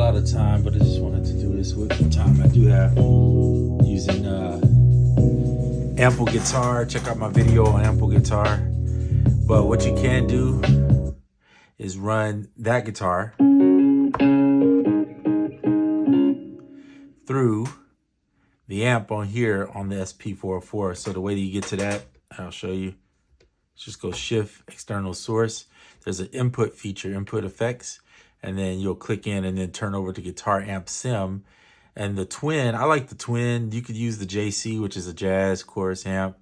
lot of time, but I just wanted to do this with the time I do have using Ample Guitar. Check out my video on Ample Guitar. But what you can do is run that guitar through the amp on here on the SP404. So the way that you get to that, I'll show you. Just go Shift External Source. There's an input feature, Input Effects, and then you'll click in and then turn over to Guitar Amp Sim. And the Twin, I like the Twin. You could use the JC, which is a jazz chorus amp,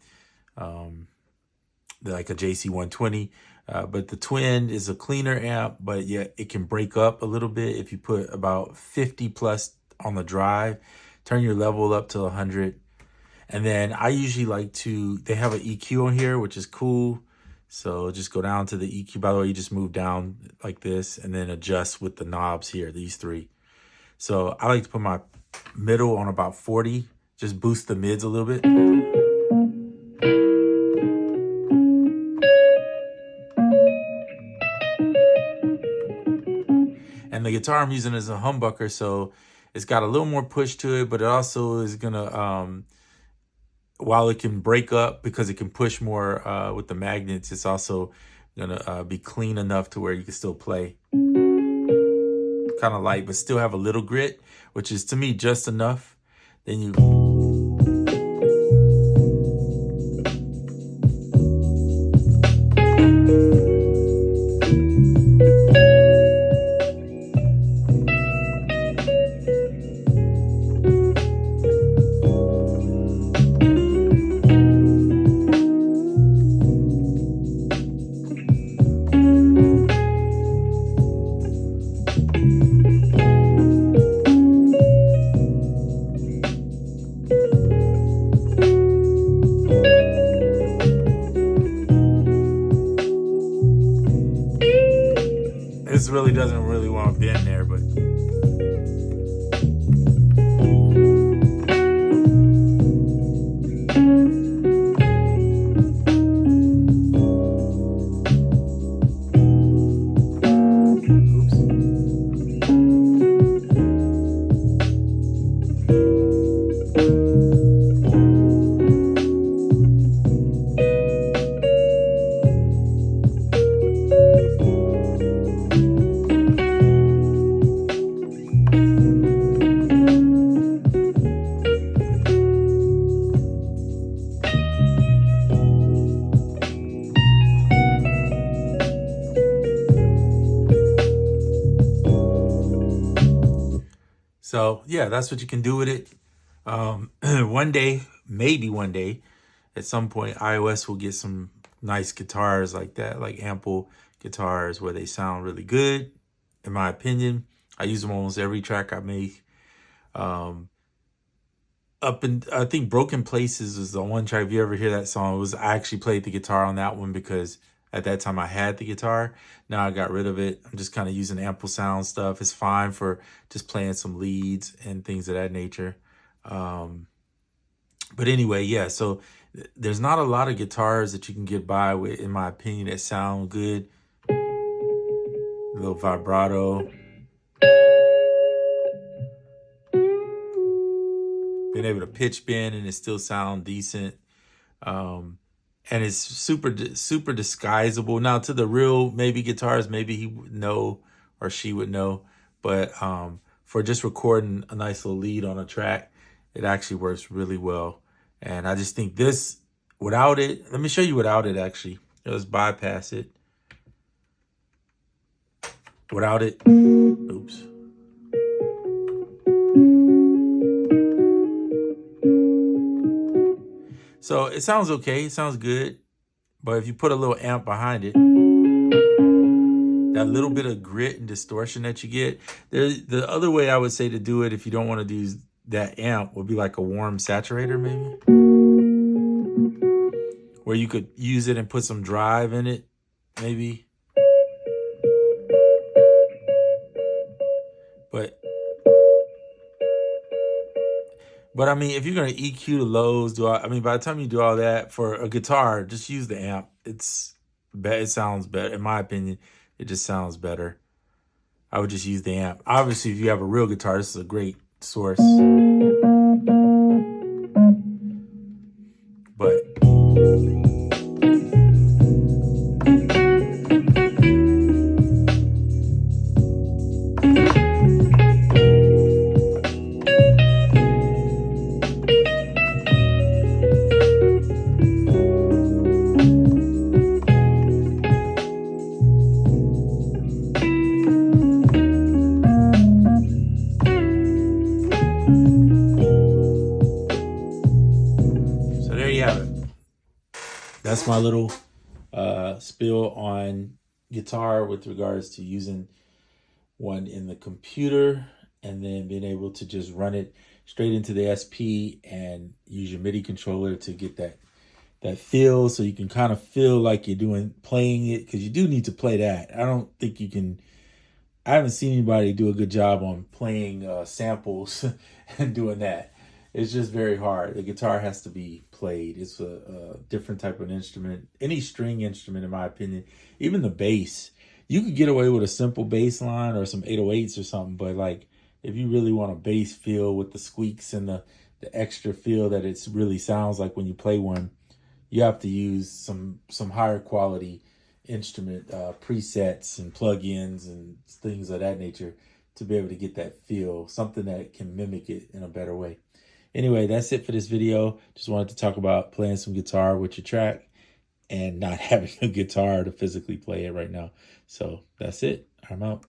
like a JC 120. But the Twin is a cleaner amp, but yeah, it can break up a little bit if you put about 50 plus on the drive. Turn your level up to 100. And then I usually like to, they have an EQ on here, which is cool. So just go down to the EQ. By the way, you just move down like this and then adjust with the knobs here, these three. So I like to put my middle on about 40, just boost the mids a little bit. And the guitar I'm using is a humbucker, so it's got a little more push to it, but it also is gonna, while it can break up because it can push more with the magnets, it's also gonna be clean enough to where you can still play. Kind of light, but still have a little grit, which is to me just enough. Then you this really doesn't really want to bend there, but so yeah, that's what you can do with it. One day, maybe one day, at some point, iOS will get some nice guitars like that, like Ample guitars where they sound really good, in my opinion. I use them almost every track I make. I think Broken Places is the one track. If you ever hear that song, I actually played the guitar on that one because at that time I had the guitar. Now I got rid of it. I'm just kind of using AmpleSound stuff. It's fine for just playing some leads and things of that nature. But anyway, yeah, so there's not a lot of guitars that you can get by with, in my opinion, that sound good. A little vibrato. Being able to pitch bend and it still sound decent. And it's super disguisable. Now to the real maybe guitars, maybe he would know or she would know. But for just recording a nice little lead on a track, it actually works really well. And I just think this, without it, let me show you without it actually. Let's bypass it. Without it, oops. So it sounds okay, it sounds good. But if you put a little amp behind it, that little bit of grit and distortion that you get, the other way I would say to do it if you don't want to do that amp would be like a warm saturator maybe. Where you could use it and put some drive in it, maybe. But I mean, if you're gonna EQ the lows, by the time you do all that for a guitar, just use the amp. It sounds better, in my opinion. It just sounds better. I would just use the amp. Obviously, if you have a real guitar, this is a great source. But so there you have it. That's my little spill on guitar with regards to using one in the computer and then being able to just run it straight into the SP and use your MIDI controller to get that feel, so you can kind of feel like you're playing it, because you do need to play that. I don't think you can. I haven't seen anybody do a good job on playing samples and doing that. It's just very hard. The guitar has to be played. It's a different type of instrument. Any string instrument, in my opinion, even the bass. You could get away with a simple bass line or some 808s or something, but like if you really want a bass feel with the squeaks and the extra feel that it really sounds like when you play one, you have to use some higher quality instrument presets and plugins and things of that nature to be able to get that feel, something that can mimic it in a better way. Anyway, that's it for this video. Just wanted to talk about playing some guitar with your track and not having a guitar to physically play it right now. So that's it. I'm out.